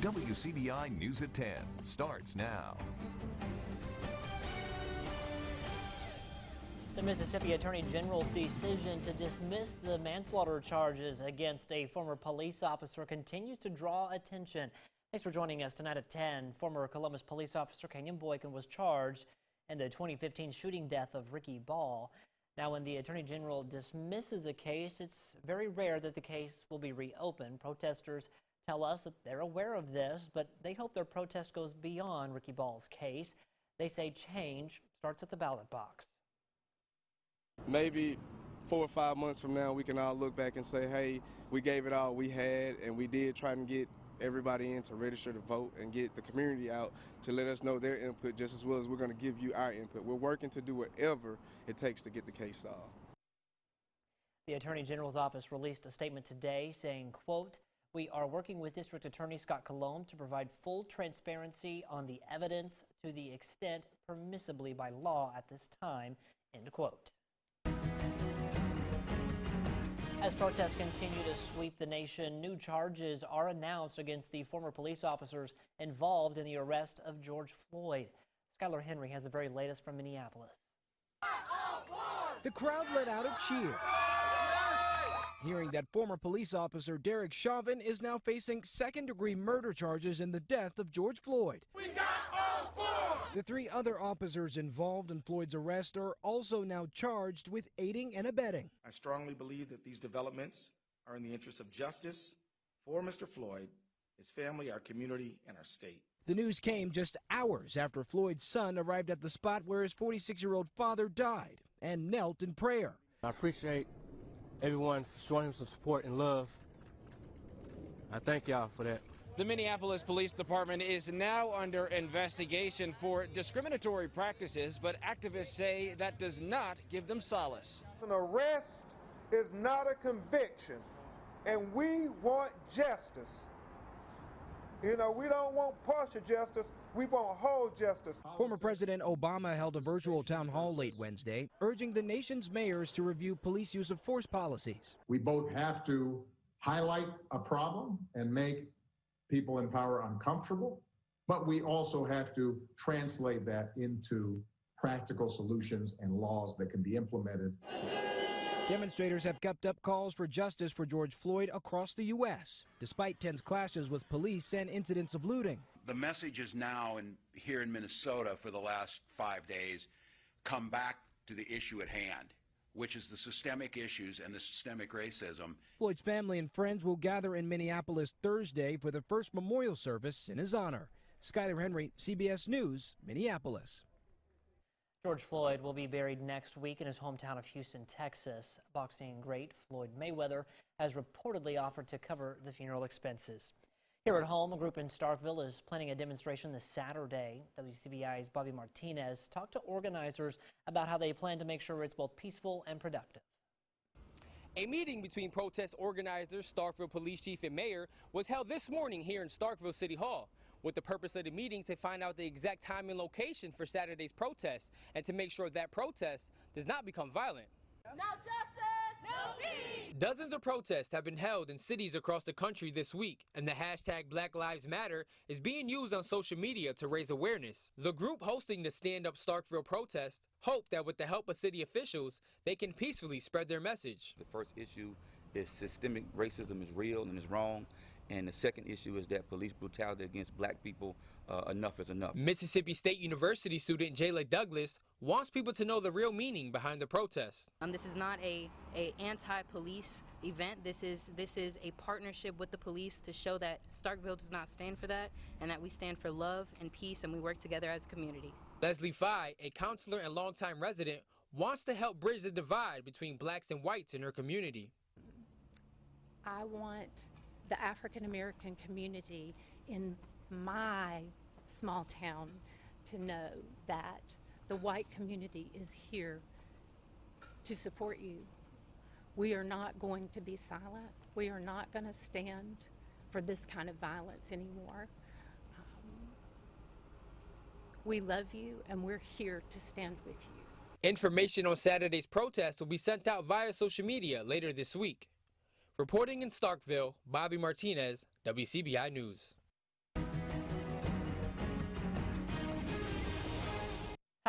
WCBI News at 10 starts now. The Mississippi Attorney General's decision to dismiss the manslaughter charges against a former police officer continues to draw attention. Thanks for joining us tonight at 10. Former Columbus police officer Kenyon Boykin was charged in the 2015 shooting death of Ricky Ball. Now, when the Attorney General dismisses a case, it's very rare that the case will be reopened. Protesters tell us that they're aware of this, but they hope their protest goes beyond Ricky Ball's case. They say change starts at the ballot box. Maybe 4 or 5 months from now, we can all look back and say, hey, we gave it all we had, and we did try and get everybody in to register to vote and get the community out to let us know their input just as well as we're going to give you our input. We're working to do whatever it takes to get the case solved. The Attorney General's office released a statement today saying, quote, "We are working with District Attorney Scott Colomb to provide full transparency on the evidence to the extent permissibly by law at this time," end quote. As protests continue to sweep the nation, new charges are announced against the former police officers involved in the arrest of George Floyd. Skylar Henry has the very latest from Minneapolis. The crowd let out a cheer, hearing that former police officer Derek Chauvin is now facing second-degree murder charges in the death of George Floyd. We got all four! The 3 other officers involved in Floyd's arrest are also now charged with aiding and abetting. I strongly believe that these developments are in the interest of justice for Mr. Floyd, his family, our community, and our state. The news came just hours after Floyd's son arrived at the spot where his 46-year-old father died and knelt in prayer. I appreciate everyone for showing him some support and love. I thank y'all for that. The Minneapolis Police Department is now under investigation for discriminatory practices, but activists say that does not give them solace. An arrest is not a conviction, and we want justice. You know, we don't want partial justice, we want whole justice. Former President Obama held a virtual town hall late Wednesday, urging the nation's mayors to review police use of force policies. We both have to highlight a problem and make people in power uncomfortable, but we also have to translate that into practical solutions and laws that can be implemented. Demonstrators have kept up calls for justice for George Floyd across the U.S., despite tense clashes with police and incidents of looting. The message is now here in Minnesota for the last 5 days, come back to the issue at hand, which is the systemic issues and the systemic racism. Floyd's family and friends will gather in Minneapolis Thursday for the first memorial service in his honor. Skylar Henry, CBS News, Minneapolis. George Floyd will be buried next week in his hometown of Houston, Texas. Boxing great Floyd Mayweather has reportedly offered to cover the funeral expenses. Here at home, a group in Starkville is planning a demonstration this Saturday. WCBI's Bobby Martinez talked to organizers about how they plan to make sure it's both peaceful and productive. A meeting between protest organizers, Starkville Police Chief and Mayor was held this morning here in Starkville City Hall, with the purpose of the meeting to find out the exact time and location for Saturday's protest and to make sure that protest does not become violent. No justice, no peace! Dozens of protests have been held in cities across the country this week, and the hashtag Black Lives Matter is being used on social media to raise awareness. The group hosting the Stand Up Starkville protest hope that with the help of city officials, they can peacefully spread their message. The first issue is systemic racism is real and is wrong. And the second issue is that police brutality against black people, enough is enough. Mississippi State University student Jayla Douglas wants people to know the real meaning behind the protest. This is not a anti-police event. This is a partnership with the police to show that Starkville does not stand for that and that we stand for love and peace and we work together as a community. Leslie Fye, a counselor and longtime resident, wants to help bridge the divide between blacks and whites in her community. I want the African American community in my small town to know that the white community is here to support you. We are not going to be silent. We are not going to stand for this kind of violence anymore. We love you and we're here to stand with you. Information on Saturday's protest will be sent out via social media later this week. Reporting in Starkville, Bobby Martinez, WCBI News.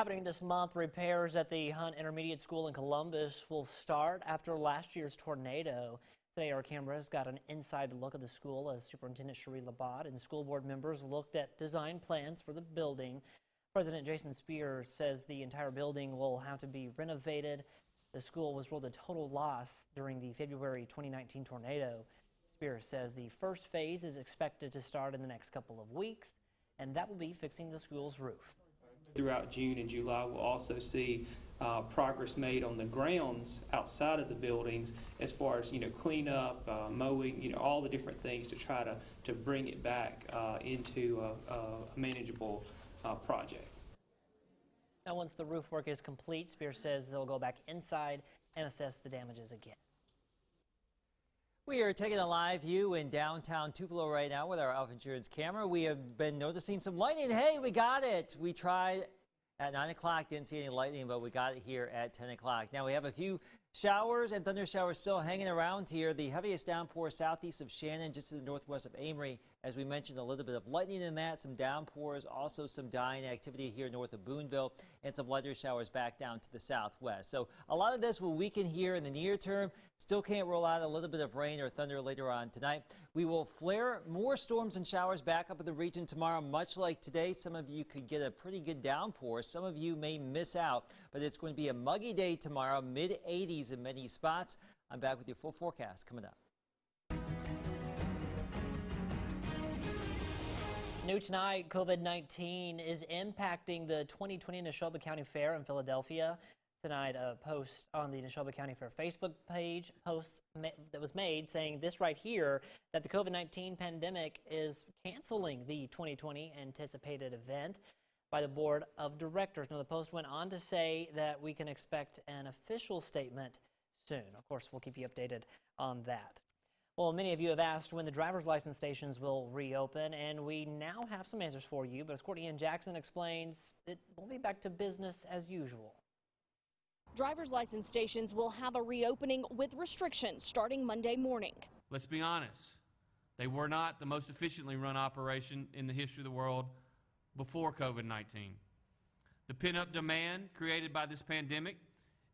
Happening this month, repairs at the Hunt Intermediate School in Columbus will start after last year's tornado. Today, our cameras got an inside look of the school as Superintendent Cherie Labat and school board members looked at design plans for the building. President Jason Spears says the entire building will have to be renovated. The school was ruled a total loss during the February 2019 tornado. Spears says the first phase is expected to start in the next couple of weeks, and that will be fixing the school's roof. Throughout June and July, we'll also see progress made on the grounds outside of the buildings as far as, cleanup, mowing, all the different things to try to bring it back into a manageable project. Now, once the roof work is complete, Spears says they'll go back inside and assess the damages again. We are taking a live view in downtown Tupelo right now with our Alpha Insurance camera. We have been noticing some lightning. Hey, we got it. We tried at 9 o'clock, didn't see any lightning, but we got it here at 10 o'clock. Now we have a few showers and thunder showers still hanging around here. The heaviest downpour southeast of Shannon, just to the northwest of Amory. As we mentioned, a little bit of lightning in that, some downpours, also some dying activity here north of Boonville, and some lighter showers back down to the southwest. So a lot of this will weaken here in the near term. Still can't rule out a little bit of rain or thunder later on tonight. We will flare more storms and showers back up in the region tomorrow, much like today. Some of you could get a pretty good downpour. Some of you may miss out, but it's going to be a muggy day tomorrow, mid-80s in many spots. I'm back with your full forecast coming up. New tonight, COVID-19 is impacting the 2020 Neshoba County Fair in Philadelphia. Tonight, a post on the Neshoba County Fair Facebook page that was made saying this right here, that the COVID-19 pandemic is canceling the 2020 anticipated event by the board of directors. Now, the post went on to say that we can expect an official statement soon. Of course, we'll keep you updated on that. Well, many of you have asked when the driver's license stations will reopen, and we now have some answers for you. But as Courtney Ann Jackson explains, it won't be back to business as usual. Driver's license stations will have a reopening with restrictions starting Monday morning. Let's be honest. They were not the most efficiently run operation in the history of the world before COVID-19. The pent-up demand created by this pandemic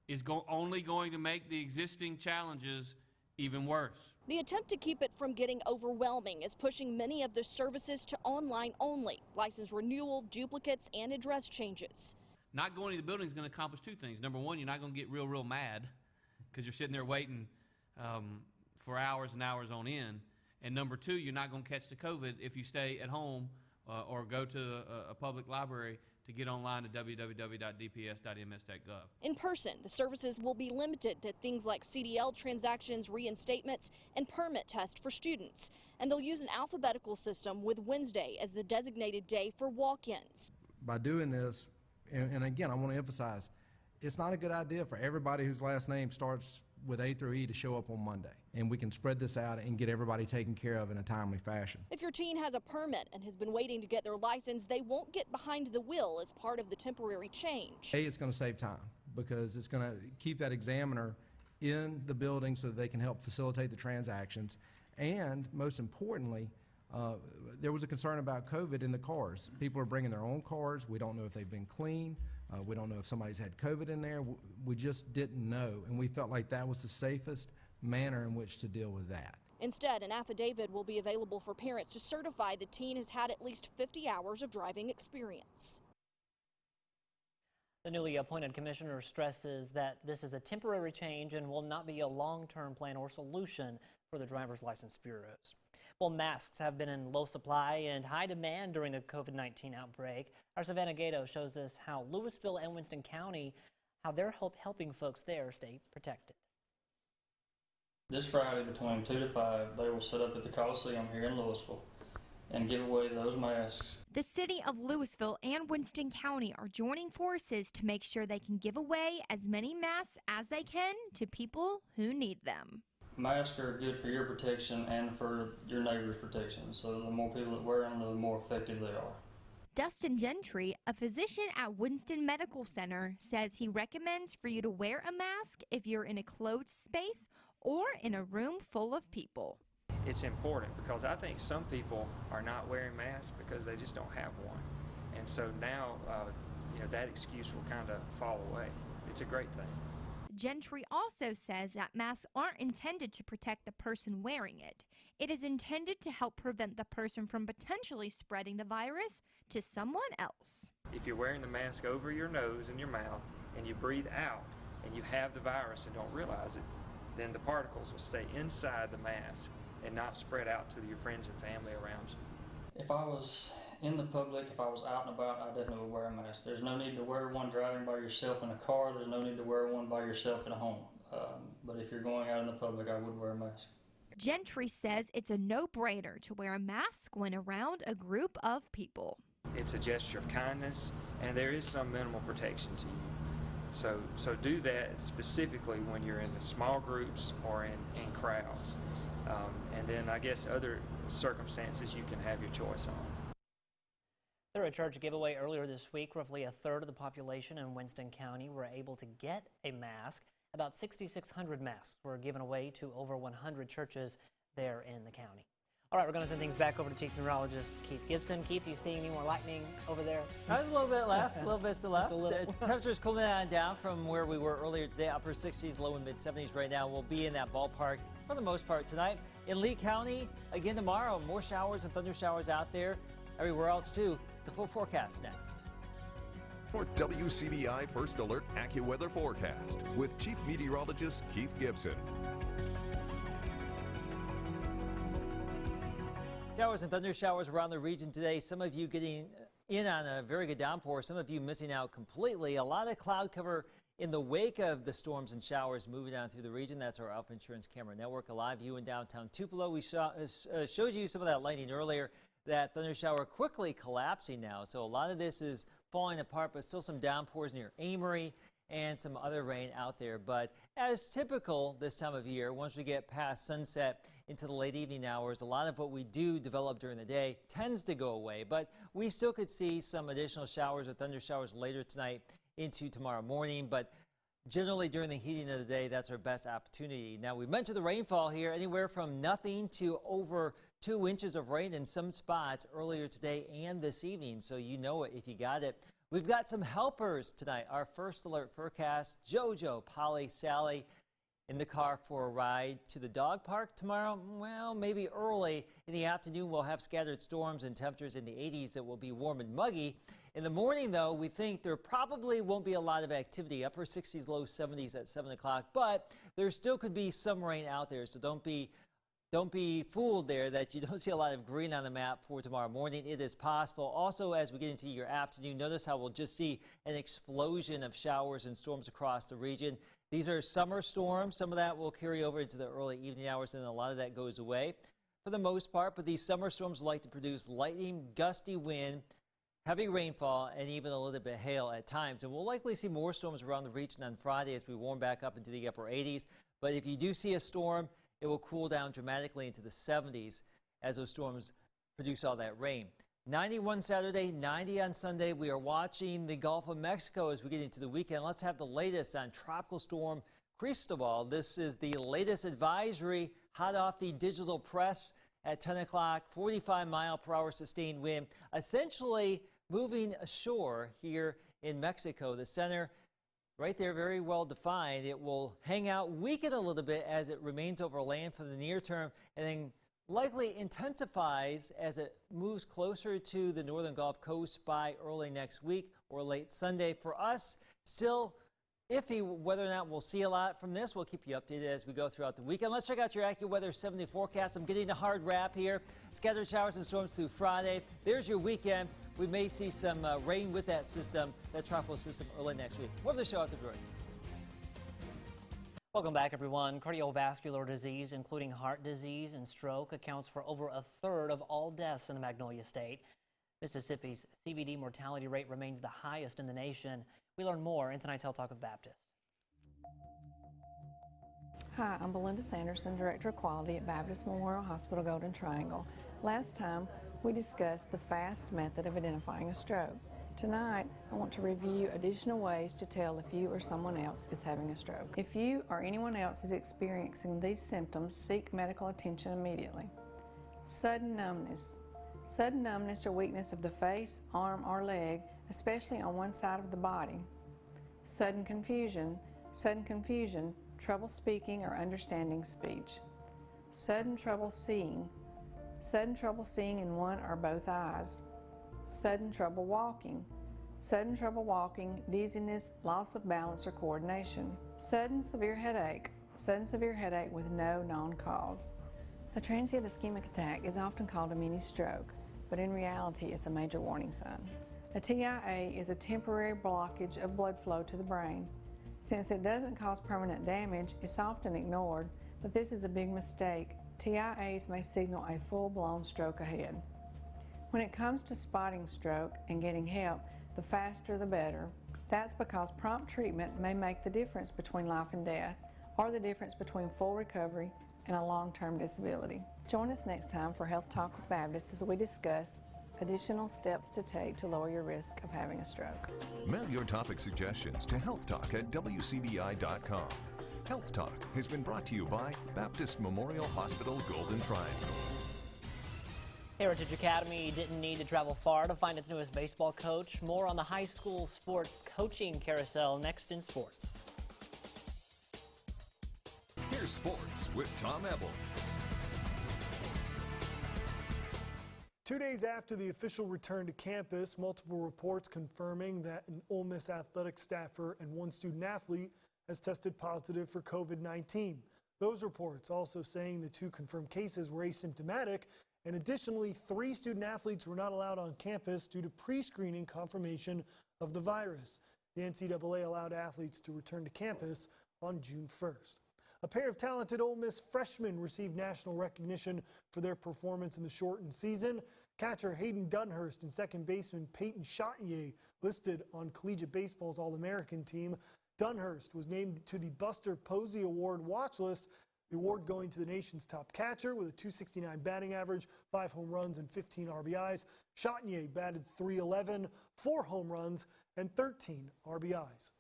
is only going to make the existing challenges even worse. The attempt to keep it from getting overwhelming is pushing many of the services to online only. License renewal, duplicates, and address changes. Not going to the building is going to accomplish two things. Number one, you're not going to get real mad because you're sitting there waiting for hours and hours on end. And number two, you're not going to catch the COVID if you stay at home or go to a public library to get online to www.dps.ms.gov. In person, the services will be limited to things like CDL transactions, reinstatements, and permit tests for students. And they'll use an alphabetical system with Wednesday as the designated day for walk-ins. By doing this, and again, I want to emphasize, it's not a good idea for everybody whose last name starts with A through E to show up on Monday. And we can spread this out and get everybody taken care of in a timely fashion. If your teen has a permit and has been waiting to get their license, they won't get behind the wheel as part of the temporary change. It's going to save time because it's going to keep that examiner in the building so that they can help facilitate the transactions. And most importantly, there was a concern about COVID in the cars. People are bringing their own cars. We don't know if they've been cleaned. We don't know if somebody's had COVID in there. We just didn't know, and we felt like that was the safest manner in which to deal with that. Instead, an affidavit will be available for parents to certify the teen has had at least 50 hours of driving experience. The newly appointed commissioner stresses that this is a temporary change and will not be a long-term plan or solution for the driver's license bureaus. Well, masks have been in low supply and high demand during the COVID-19 outbreak. Our Savannah Gato shows us how Louisville and Winston County, how they're helping folks there stay protected. This Friday between 2 to 5, they will set up at the Coliseum here in Louisville and give away those masks. The city of Louisville and Winston County are joining forces to make sure they can give away as many masks as they can to people who need them. Masks are good for your protection and for your neighbor's protection, so the more people that wear them, the more effective they are. Dustin Gentry, a physician at Winston Medical Center, says he recommends for you to wear a mask if you're in a closed space or in a room full of people. It's important because I think some people are not wearing masks because they just don't have one. And so now, that excuse will kind of fall away. It's a great thing. Gentry also says that masks aren't intended to protect the person wearing it. It is intended to help prevent the person from potentially spreading the virus to someone else. If you're wearing the mask over your nose and your mouth and you breathe out and you have the virus and don't realize it, then the particles will stay inside the mask and not spread out to your friends and family around you. If I was in the public, if I was out and about, I definitely would wear a mask. There's no need to wear one driving by yourself in a car. There's no need to wear one by yourself in a home. But if you're going out in the public, I would wear a mask. Gentry says it's a no-brainer to wear a mask when around a group of people. It's a gesture of kindness, and there is some minimal protection to you. So do that specifically when you're in the small groups or in crowds. And then I guess other circumstances you can have your choice on. Through a church giveaway earlier this week, roughly a third of the population in Winston County were able to get a mask. About 6,600 masks were given away to over 100 churches there in the county. All right, we're going to send things back over to Chief Meteorologist Keith Gibson. Keith, you see any more lightning over there? There's a little bit left, a little bit still left. Little. The temperature's cooling down from where we were earlier today, upper 60s, low and mid 70s right now. We'll be in that ballpark for the most part tonight. In Lee County, again tomorrow, more showers and thunder showers out there. Everywhere else too. The full forecast next. For WCBI First Alert AccuWeather Forecast with Chief Meteorologist Keith Gibson. Showers and thunder showers around the region today. Some of you getting in on a very good downpour. Some of you missing out completely. A lot of cloud cover in the wake of the storms and showers moving down through the region. That's our Alpha Insurance Camera Network. A live view in downtown Tupelo. We showed you some of that lightning earlier. That thunder shower quickly collapsing now. So a lot of this is falling apart, but still some downpours near Amory and some other rain out there. But as typical this time of year, once we get past sunset into the late evening hours, a lot of what we do develop during the day tends to go away. But we still could see some additional showers or thunder showers later tonight into tomorrow morning. But generally during the heating of the day, that's our best opportunity. Now, we mentioned the rainfall here, anywhere from nothing to over 2 inches of rain in some spots earlier today and this evening. So you know it if you got it. We've got some helpers tonight. Our First Alert forecast, JoJo, Polly, Sally in the car for a ride to the dog park tomorrow. Well, maybe early in the afternoon we'll have scattered storms and temperatures in the 80s. It will be warm and muggy. In the morning, though, we think there probably won't be a lot of activity. Upper 60s, low 70s at 7 o'clock. But there still could be some rain out there, so don't be fooled there that you don't see a lot of green on the map for tomorrow morning. It is possible. Also, as we get into your afternoon, notice how we'll just see an explosion of showers and storms across the region. These are summer storms. Some of that will carry over into the early evening hours, and a lot of that goes away for the most part. But these summer storms like to produce lightning, gusty wind, heavy rainfall, and even a little bit of hail at times. And we'll likely see more storms around the region on Friday as we warm back up into the upper 80s. But if you do see a storm, it will cool down dramatically into the 70s as those storms produce all that rain. 91 Saturday, 90 on Sunday. We are watching the Gulf of Mexico as we get into the weekend. Let's have the latest on Tropical Storm Cristobal. This is the latest advisory, hot off the digital press at 10 o'clock, 45-mile-per-hour sustained wind, essentially moving ashore here in Mexico. The center right there, very well defined. It will hang out, weaken a little bit as it remains over land for the near term, and then likely intensifies as it moves closer to the northern Gulf Coast by early next week or late Sunday. For us, still iffy whether or not we'll see a lot from this. We'll keep you updated as we go throughout the weekend. Let's check out your AccuWeather 7-day forecast. I'm getting a hard wrap here. Scattered showers and storms through Friday. There's your weekend. We may see some rain with that system, that tropical system, early next week. More of the show after the break. Welcome back, everyone. Cardiovascular disease, including heart disease and stroke, accounts for over a third of all deaths in the Magnolia State. Mississippi's CVD mortality rate remains the highest in the nation. We learn more in tonight's Health Talk with Baptist. Hi, I'm Belinda Sanderson, Director of Quality at Baptist Memorial Hospital Golden Triangle. Last time, we discussed the FAST method of identifying a stroke. Tonight, I want to review additional ways to tell if you or someone else is having a stroke. If you or anyone else is experiencing these symptoms, seek medical attention immediately. Sudden numbness. sudden numbness or weakness of the face, arm, or leg, especially on one side of the body. Sudden confusion, trouble speaking or understanding speech. Sudden trouble seeing in one or both eyes. Sudden trouble walking, dizziness, loss of balance or coordination. Sudden severe headache with no known cause. A transient ischemic attack is often called a mini stroke, but in reality it's a major warning sign. A TIA is a temporary blockage of blood flow to the brain. Since it doesn't cause permanent damage, it's often ignored, but this is a big mistake. TIAs may signal a full-blown stroke ahead. When it comes to spotting stroke and getting help, the faster the better. That's because prompt treatment may make the difference between life and death, or the difference between full recovery and a long-term disability. Join us next time for Health Talk with Baptist as we discuss additional steps to take to lower your risk of having a stroke. Mail your topic suggestions to healthtalk@wcbi.com. Health Talk has been brought to you by Baptist Memorial Hospital Golden Triangle. Heritage Academy didn't need to travel far to find its newest baseball coach. More on the high school sports coaching carousel next in sports. Here's sports with Tom Ebel. 2 days after the official return to campus, multiple reports confirming that an Ole Miss athletic staffer and one student athlete has tested positive for COVID-19. Those reports also saying the 2 confirmed cases were asymptomatic, and additionally 3 student athletes were not allowed on campus due to pre-screening confirmation of the virus. The NCAA allowed athletes to return to campus on June 1st. A pair of talented Ole Miss freshmen received national recognition for their performance in the shortened season. Catcher Hayden Dunhurst and second baseman Peyton Chatinier listed on collegiate baseball's All-American team. Dunhurst was named to the Buster Posey Award watch list, the award going to the nation's top catcher with a .269 batting average, 5 home runs and 15 RBIs. Chatinier batted .311, 4 home runs and 13 RBIs.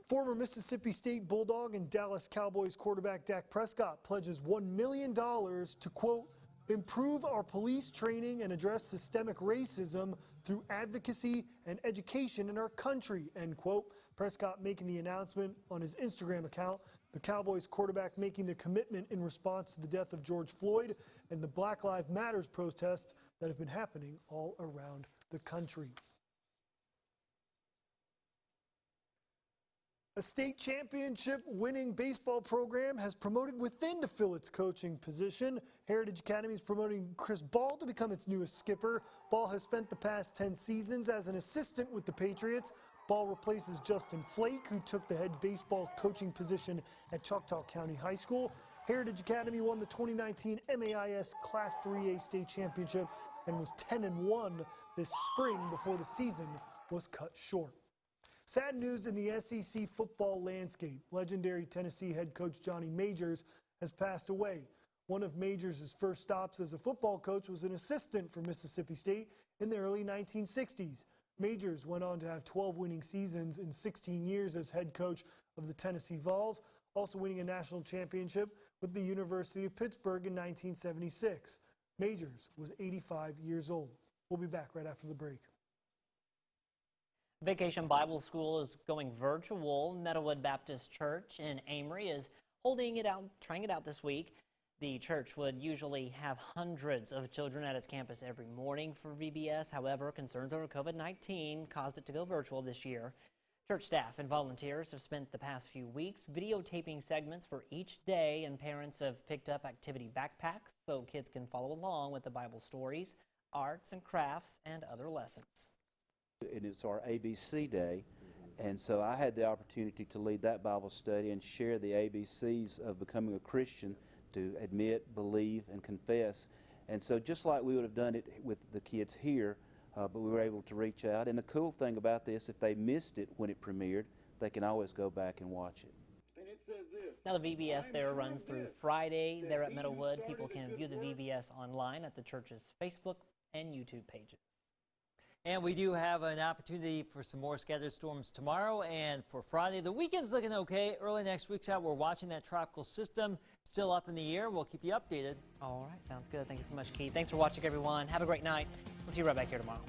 Former Mississippi State Bulldog and Dallas Cowboys quarterback Dak Prescott pledges $1 million to, quote, improve our police training and address systemic racism through advocacy and education in our country, end quote. Prescott making the announcement on his Instagram account. The Cowboys quarterback making the commitment in response to the death of George Floyd and the Black Lives Matter protests that have been happening all around the country. A state championship winning baseball program has promoted within to fill its coaching position. Heritage Academy is promoting Chris Ball to become its newest skipper. Ball has spent the past 10 seasons as an assistant with the Patriots. Ball replaces Justin Flake, who took the head baseball coaching position at Choctaw County High School. Heritage Academy won the 2019 MAIS Class 3A state championship and was 10-1 this spring before the season was cut short. Sad news in the SEC football landscape. Legendary Tennessee head coach Johnny Majors has passed away. One of Majors' first stops as a football coach was an assistant for Mississippi State in the early 1960s. Majors went on to have 12 winning seasons in 16 years as head coach of the Tennessee Vols, also winning a national championship with the University of Pittsburgh in 1976. Majors was 85 years old. We'll be back right after the break. Vacation Bible School is going virtual. Meadowwood Baptist Church in Amory is trying it out this week. The church would usually have hundreds of children at its campus every morning for VBS. However, concerns over COVID-19 caused it to go virtual this year. Church staff and volunteers have spent the past few weeks videotaping segments for each day, and parents have picked up activity backpacks so kids can follow along with the Bible stories, arts and crafts, and other lessons. And it's our ABC day, and so I had the opportunity to lead that Bible study and share the ABCs of becoming a Christian, to admit, believe, and confess. And so just like we would have done it with the kids here, but we were able to reach out. And the cool thing about this, if they missed it when it premiered, they can always go back and watch it. And it says this. Now the VBS there runs through Friday there at Meadowwood. People can view the VBS online at the church's Facebook and YouTube pages. And we do have an opportunity for some more scattered storms tomorrow and for Friday. The weekend's looking okay. Early next week's out, we're watching that tropical system still up in the air. We'll keep you updated. All right, sounds good. Thank you so much, Keith. Thanks for watching, everyone. Have a great night. We'll see you right back here tomorrow.